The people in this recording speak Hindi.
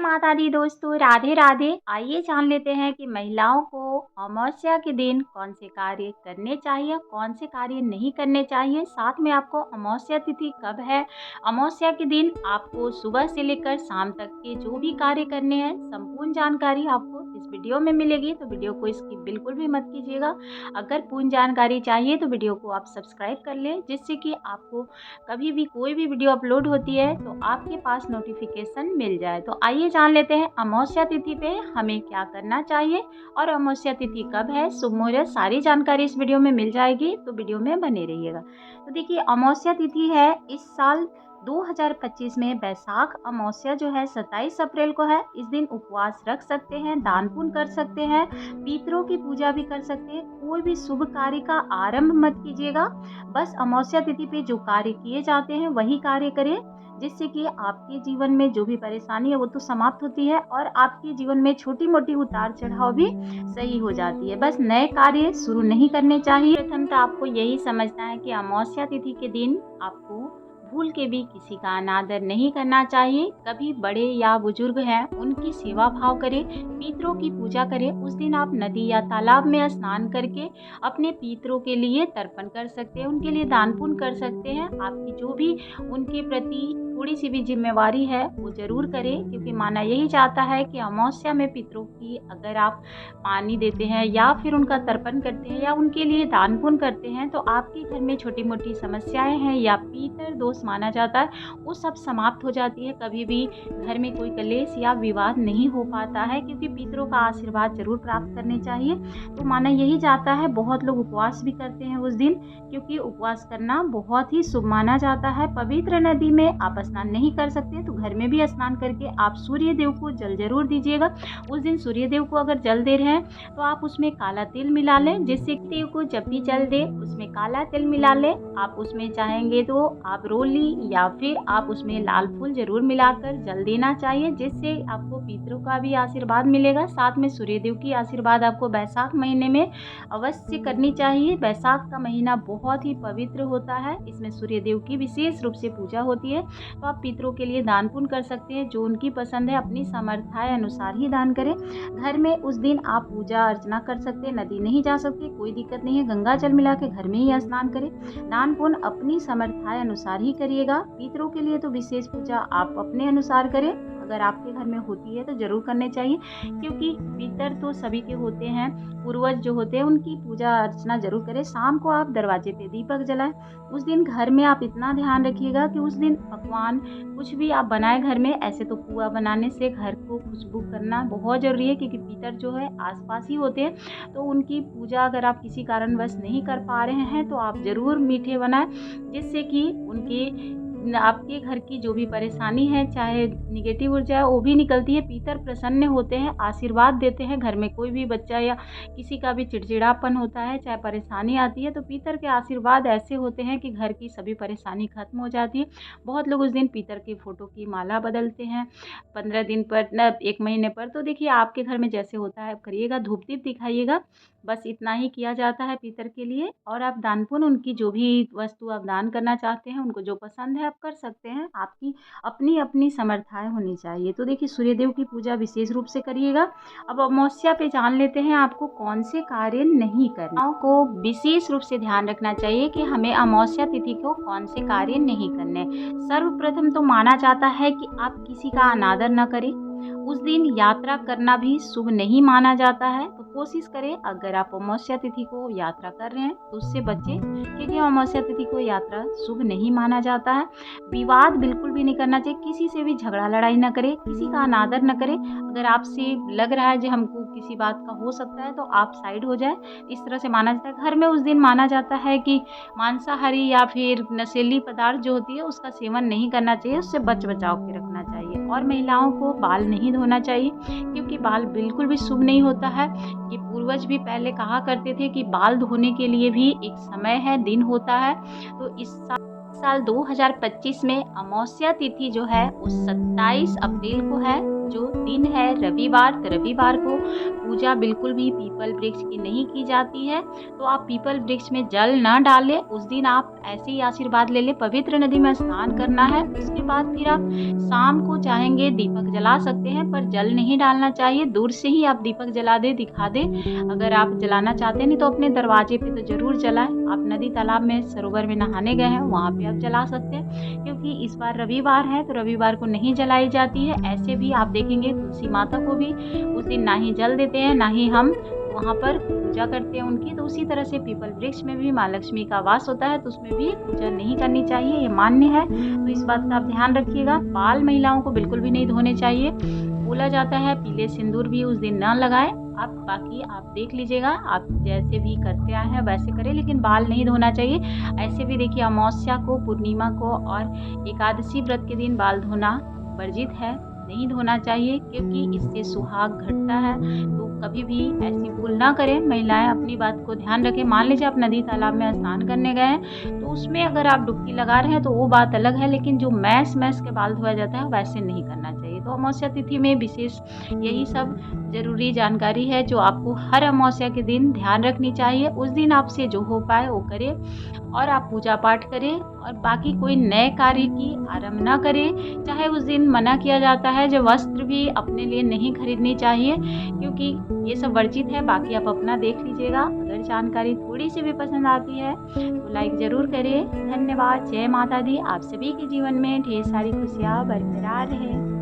माता दी दोस्तों, राधे राधे। आइए जान लेते हैं कि महिलाओं को अमावस्या के दिन कौन से कार्य करने चाहिए, कौन से कार्य नहीं करने चाहिए। साथ में आपको अमावस्या तिथि कब है, अमावस्या के दिन आपको सुबह से लेकर शाम तक के जो भी कार्य करने हैं, संपूर्ण जानकारी आपको इस वीडियो में मिलेगी। तो वीडियो को स्किप बिल्कुल भी मत कीजिएगा। अगर पूर्ण जानकारी चाहिए तो वीडियो को आप सब्सक्राइब कर लें, जिससे कि आपको कभी भी कोई भी वीडियो अपलोड होती है तो आपके पास नोटिफिकेशन मिल जाए। तो आइए जान लेते हैं अमावस्या तिथि पे हमें क्या करना चाहिए और अमावस्या तिथि कब है, शुभ मुहूर्त, सारी जानकारी इस वीडियो में मिल जाएगी। तो वीडियो में बने रहिएगा। तो देखिए, अमावस्या तिथि है इस साल 2025 में बैसाख अमावस्या जो है 27 अप्रैल को है। इस दिन उपवास रख सकते हैं, दान पुण्य कर सकते हैं, पितरों की पूजा भी कर सकते हैं। कोई भी शुभ कार्य का आरंभ मत कीजिएगा। बस अमावस्या तिथि पे जो कार्य किए जाते हैं वही कार्य करें, जिससे कि आपके जीवन में जो भी परेशानी है वो तो समाप्त होती है और आपके जीवन में छोटी मोटी उतार चढ़ाव भी सही हो जाती है। बस नए कार्य शुरू नहीं करने चाहिए। प्रथम तो आपको यही समझना है कि अमावस्या तिथि के दिन आपको भूल के भी किसी का अनादर नहीं करना चाहिए। कभी बड़े या बुजुर्ग हैं उनकी सेवा भाव करें, पितरों की पूजा करें। उस दिन आप नदी या तालाब में स्नान करके अपने पितरों के लिए तर्पण कर सकते हैं, उनके लिए दान पुण्य कर सकते हैं। आपकी जो भी उनके प्रति थोड़ी सी भी जिम्मेवारी है वो जरूर करें, क्योंकि माना यही जाता है कि अमावस्या में पितरों की अगर आप पानी देते हैं या फिर उनका तर्पण करते हैं या उनके लिए दान पुण्य करते हैं तो आपके घर में छोटी मोटी समस्याएं हैं या पितर दोष माना जाता है वो सब समाप्त हो जाती है। कभी भी घर में कोई कलेश या विवाद नहीं हो पाता है, क्योंकि पितरों का आशीर्वाद जरूर प्राप्त करने चाहिए। तो माना यही जाता है, बहुत लोग उपवास भी करते हैं उस दिन, क्योंकि उपवास करना बहुत ही शुभ माना जाता है। पवित्र नदी में आप स्नान नहीं कर सकते तो घर में भी स्नान करके आप सूर्य देव को जल जरूर दीजिएगा। उस दिन सूर्य देव को अगर जल दे रहे हैं तो आप उसमें काला तिल मिला लें, जिससे देव को जब भी जल दे उसमें काला तिल मिला लें। आप उसमें चाहेंगे तो आप रोली या फिर आप उसमें लाल फूल जरूर मिलाकर जल देना चाहिए, जिससे आपको पितरों का भी आशीर्वाद मिलेगा। साथ में सूर्य देव की आशीर्वाद आपको बैसाख महीने में अवश्य करनी चाहिए। बैसाख का महीना बहुत ही पवित्र होता है, इसमें सूर्य देव की विशेष रूप से पूजा होती है। तो आप पितरों के लिए दान पुण्य कर सकते हैं, जो उनकी पसंद है अपनी सामर्थ्य अनुसार ही दान करें। घर में उस दिन आप पूजा अर्चना कर सकते हैं, नदी नहीं जा सकते कोई दिक्कत नहीं है, गंगा जल मिला के घर में ही स्नान करें। दान पुण्य अपनी सामर्थ्य अनुसार ही करिएगा। पितरों के लिए तो विशेष पूजा आप अपने अनुसार करें, अगर आपके घर में होती है तो जरूर करने चाहिए, क्योंकि पितर तो सभी के होते हैं, पूर्वज जो होते हैं उनकी पूजा अर्चना जरूर करें। शाम को आप दरवाजे पे दीपक जलाएं। उस दिन घर में आप इतना ध्यान रखिएगा कि उस दिन पकवान कुछ भी आप बनाए घर में। ऐसे तो पुआ बनाने से घर को खुशबू करना बहुत ज़रूरी है, क्योंकि पितर जो है आसपास ही होते हैं। तो उनकी पूजा अगर आप किसी कारणवश नहीं कर पा रहे हैं तो आप ज़रूर मीठे बनाएं, जिससे कि उनके आपके घर की जो भी परेशानी है, चाहे निगेटिव ऊर्जा है, वो भी निकलती है। पितर प्रसन्न होते हैं, आशीर्वाद देते हैं। घर में कोई भी बच्चा या किसी का भी चिड़चिड़ापन होता है, चाहे परेशानी आती है, तो पितर के आशीर्वाद ऐसे होते हैं कि घर की सभी परेशानी खत्म हो जाती है। बहुत लोग उस दिन पितर के फोटो की माला बदलते हैं 15 दिन पर न 1 महीने पर। तो देखिए, आपके घर में जैसे होता है करिएगा, धूप दीप दिखाइएगा। बस इतना ही किया जाता है पितर के लिए। और आप दान पुण्य उनकी जो भी वस्तु आप दान करना चाहते हैं, उनको जो पसंद है आप कर सकते हैं। आपकी अपनी अपनी समर्थाएं होनी चाहिए। तो देखिए, सूर्यदेव की पूजा विशेष रूप से करिएगा। अब अमावस्या पे जान लेते हैं आपको कौन से कार्य नहीं करना। को विशेष रूप से ध्यान रखना चाहिए कि हमें अमावस्या तिथि को कौन से कार्य नहीं करने। सर्वप्रथम तो माना जाता है कि आप किसी का अनादर न करें। उस दिन यात्रा करना भी शुभ नहीं माना जाता है। तो कोशिश करें, अगर आप अमावस्या तिथि को यात्रा कर रहे हैं तो उससे बचें, क्योंकि अमावस्या तिथि को यात्रा शुभ नहीं माना जाता है। विवाद बिल्कुल भी नहीं करना चाहिए, किसी से भी झगड़ा लड़ाई न करें, किसी का अनादर न करें। अगर आपसे लग रहा है कि हमको किसी बात का हो सकता है तो आप साइड हो जाए, इस तरह से माना जाता है। घर में उस दिन माना जाता है कि मांसाहारी या फिर नशीली पदार्थ जो होती है उसका सेवन नहीं करना चाहिए, उससे बच बचाव के रखना चाहिए। और महिलाओं को बाल नहीं धोना चाहिए, क्योंकि बाल बिल्कुल भी शुभ नहीं होता है। ये पूर्वज भी पहले कहा करते थे कि बाल धोने के लिए भी एक समय है, दिन होता है। तो इस साल 2025 में अमावस्या तिथि जो है वो 27 अप्रैल को है। जो दिन है रविवार, तो रविवार को पूजा बिल्कुल भी पीपल वृक्ष की नहीं की जाती है। तो आप पीपल वृक्ष में जल ना डालें, उस दिन आप ऐसे ही आशीर्वाद ले लें। पवित्र नदी में स्नान करना है, उसके बाद फिर आप शाम को चाहेंगे दीपक जला सकते हैं, पर जल नहीं डालना चाहिए। दूर से ही आप दीपक जला दें, दिखा दें। अगर आप जलाना चाहते हैं नहीं तो अपने दरवाजे पे तो ज़रूर जलाएँ। आप नदी, तालाब में, सरोवर में नहाने गए हैं, वहाँ पे आप जला सकते हैं, क्योंकि इस बार रविवार है तो रविवार को नहीं जलाई जाती है। ऐसे भी आप देखेंगे तुलसी माता को भी उस दिन ना ही जल देते हैं, ना ही हम वहाँ पर पूजा करते हैं उनकी। तो उसी तरह से पीपल वृक्ष में भी माँ लक्ष्मी का वास होता है, तो उसमें भी पूजा नहीं करनी चाहिए, ये मान्य है। तो इस बात का आप ध्यान रखिएगा। बाल महिलाओं को बिल्कुल भी नहीं धोने चाहिए। बोला जाता है पीले सिंदूर भी उस दिन ना लगाएं। आप बाकी आप देख लीजिएगा, आप जैसे भी करते आए हैं वैसे करें, लेकिन बाल नहीं धोना चाहिए। ऐसे भी देखिए अमावस्या को, पूर्णिमा को और एकादशी व्रत के दिन बाल धोना वर्जित है, नहीं धोना चाहिए, क्योंकि इससे सुहाग घटता है। तो कभी भी ऐसी भूल ना करें। महिलाएं अपनी बात को ध्यान रखें। मान लीजिए आप नदी, तालाब में स्नान करने गए हैं, तो उसमें अगर आप डुबकी लगा रहे हैं तो वो बात अलग है, लेकिन जो मैस मैस के बाल धोया जाता है वैसे नहीं करना चाहिए। तो अमावस्या तिथि में विशेष यही सब ज़रूरी जानकारी है जो आपको हर अमावस्या के दिन ध्यान रखनी चाहिए। उस दिन आपसे जो हो पाए वो करें और आप पूजा पाठ करें, और बाकी कोई नए कार्य की आरंभ ना करें। चाहे उस दिन मना किया जाता है, जो वस्त्र भी अपने लिए नहीं खरीदनी चाहिए, क्योंकि ये सब वर्जित है। बाकी आप अपना देख लीजिएगा। अगर जानकारी थोड़ी सी भी पसंद आती है तो लाइक ज़रूर करिए। धन्यवाद। जय माता दी। आप सभी के जीवन में ढेर सारी खुशियाँ बरकरार रहें।